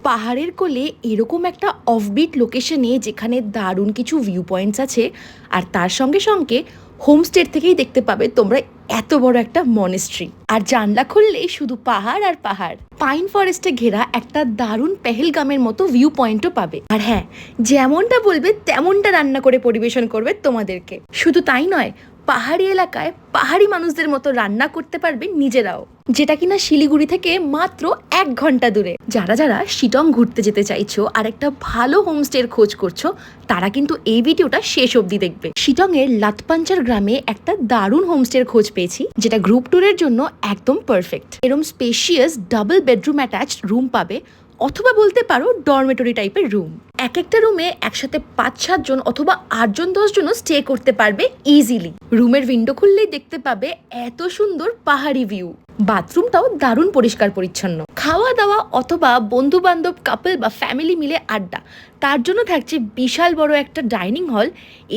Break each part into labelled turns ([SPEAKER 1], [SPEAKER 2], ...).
[SPEAKER 1] পাহাড়ের কোলে এরকম একটা অফবিট লোকেশনে যেখানে দারুণ কিছু ভিউ পয়েন্টস আছে, আর তার সঙ্গে সঙ্গে হোমস্টের থেকেই দেখতে পাবে তোমরা এত বড় একটা মনেস্ট্রি। আর জানলা খুললেই শুধু পাহাড় আর পাহাড়, পাইন ফরেস্টে ঘেরা একটা দারুণ পেহেলগামের মতো ভিউ পয়েন্টও পাবে। আর হ্যাঁ, যেমনটা বলবে তেমনটা রান্না করে পরিবেশন করবে তোমাদেরকে। শুধু তাই নয়, পাহাড়ি এলাকায় পাহাড়ি মানুষদের মতো রান্না করতে পারবে নিজেরাও, যেটা কিনা শিলিগুড়ি থেকে মাত্র 1 ঘন্টা দূরে। যারা যারা শিটং ঘুরতে যেতে চাইছো আর একটা ভালো হোমস্টের খোঁজ করছো, তারা কিন্তু এই ভিডিওটা শেষ অবধি দেখবে। শিটং এর লাতপাঞ্চার গ্রামে একটা দারুণ হোমস্টের খোঁজ পেয়েছি, যেটা গ্রুপ ট্যুরের জন্য একদম পারফেক্ট। এরকম spacious double bedroom attached room পাবে, অথবা বলতে পারো ডরমেটরি টাইপের রুম। এক একটা রুমে একসাথে 5-7 জন অথবা 8 জন 10 জনও স্টে করতে পারবে ইজিলি। রুমের উইন্ডো খুললেই দেখতে পাবে এত সুন্দর পাহাড়ি ভিউ। বাথরুমটাও দারুণ পরিষ্কার পরিচ্ছন্ন। খাওয়া দাওয়া অথবা বন্ধু বান্ধব, কাপল বা ফ্যামিলি মিলে আড্ডা, তার জন্য থাকছে বিশাল বড় একটা ডাইনিং হল।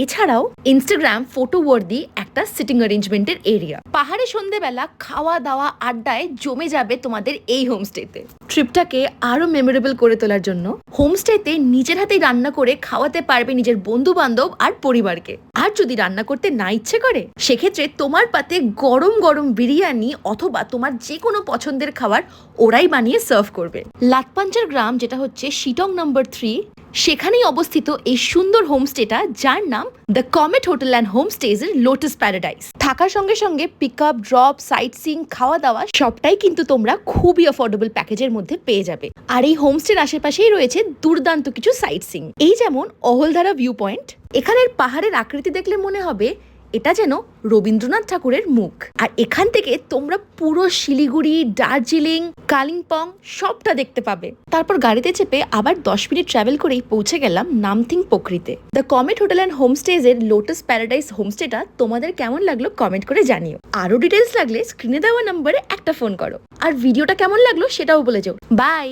[SPEAKER 1] এছাড়াও ইনস্টাগ্রাম ফটো ওয়ার্দি একটা সিটিং অ্যারেঞ্জমেন্টের এরিয়া। পাহাড়ে সন্ধ্যেবেলা খাওয়া দাওয়া আড্ডায় জমে যাবে তোমাদের এই হোমস্টেতে। ট্রিপটাকে আরো মেমোরেবল করে তোলার জন্য হোমস্টেতে নিজের হাতেই রান্না করে খাওয়াতে পারবে নিজের বন্ধু বান্ধব আর পরিবারকে। আর যদি রান্না করতে না ইচ্ছে করে, সেক্ষেত্রে তোমার পাতে গরম গরম বিরিয়ানি অথবা তোমার যে কোনো পছন্দের খাবার ওরাই বানিয়ে সার্ভ করবে। লাতপাঞ্চার গ্রাম, যেটা হচ্ছে শিটং নম্বর 3, সেখানেই অবস্থিত এই সুন্দর হোমস্টেটা, যার নাম দ্য কমেট হোটেল অ্যান্ড হোমস্টেজ এর লোটাস প্যারাডাইস। থাকার সঙ্গে সঙ্গে pick up, drop, sightseeing, খাওয়া দাওয়া সবটাই কিন্তু তোমরা খুবই অ্যাফোর্ডেবল প্যাকেজের মধ্যে পেয়ে যাবে। আর এই হোমস্টের আশেপাশেই রয়েছে দুর্দান্ত কিছু সাইট সিইং, এই যেমন অহলধারা ভিউ পয়েন্ট। এখানের পাহাড়ের আকৃতি দেখলে মনে হবে এটা যেন রবীন্দ্রনাথ ঠাকুরের মুখ। আর এখান থেকে তোমরা পুরো শিলিগুড়ি, দার্জিলিং, কালিম্পং সবটা দেখতে পাবে। তারপর গাড়িতে চেপে আবার 10 মিনিট ট্রাভেল করেই পৌঁছে গেলাম নামথিং পোখরিতে। দ্য কমেট হোটেল অ্যান্ড হোমস্টেজ এর লোটাস প্যারাডাইস হোমস্টেটা তোমাদের কেমন লাগলো কমেন্ট করে জানিও। আরো ডিটেলস লাগলে স্ক্রিনে দেওয়া নম্বরে একটা ফোন করো। আর ভিডিওটা কেমন লাগলো সেটাও বলে যাও। বাই।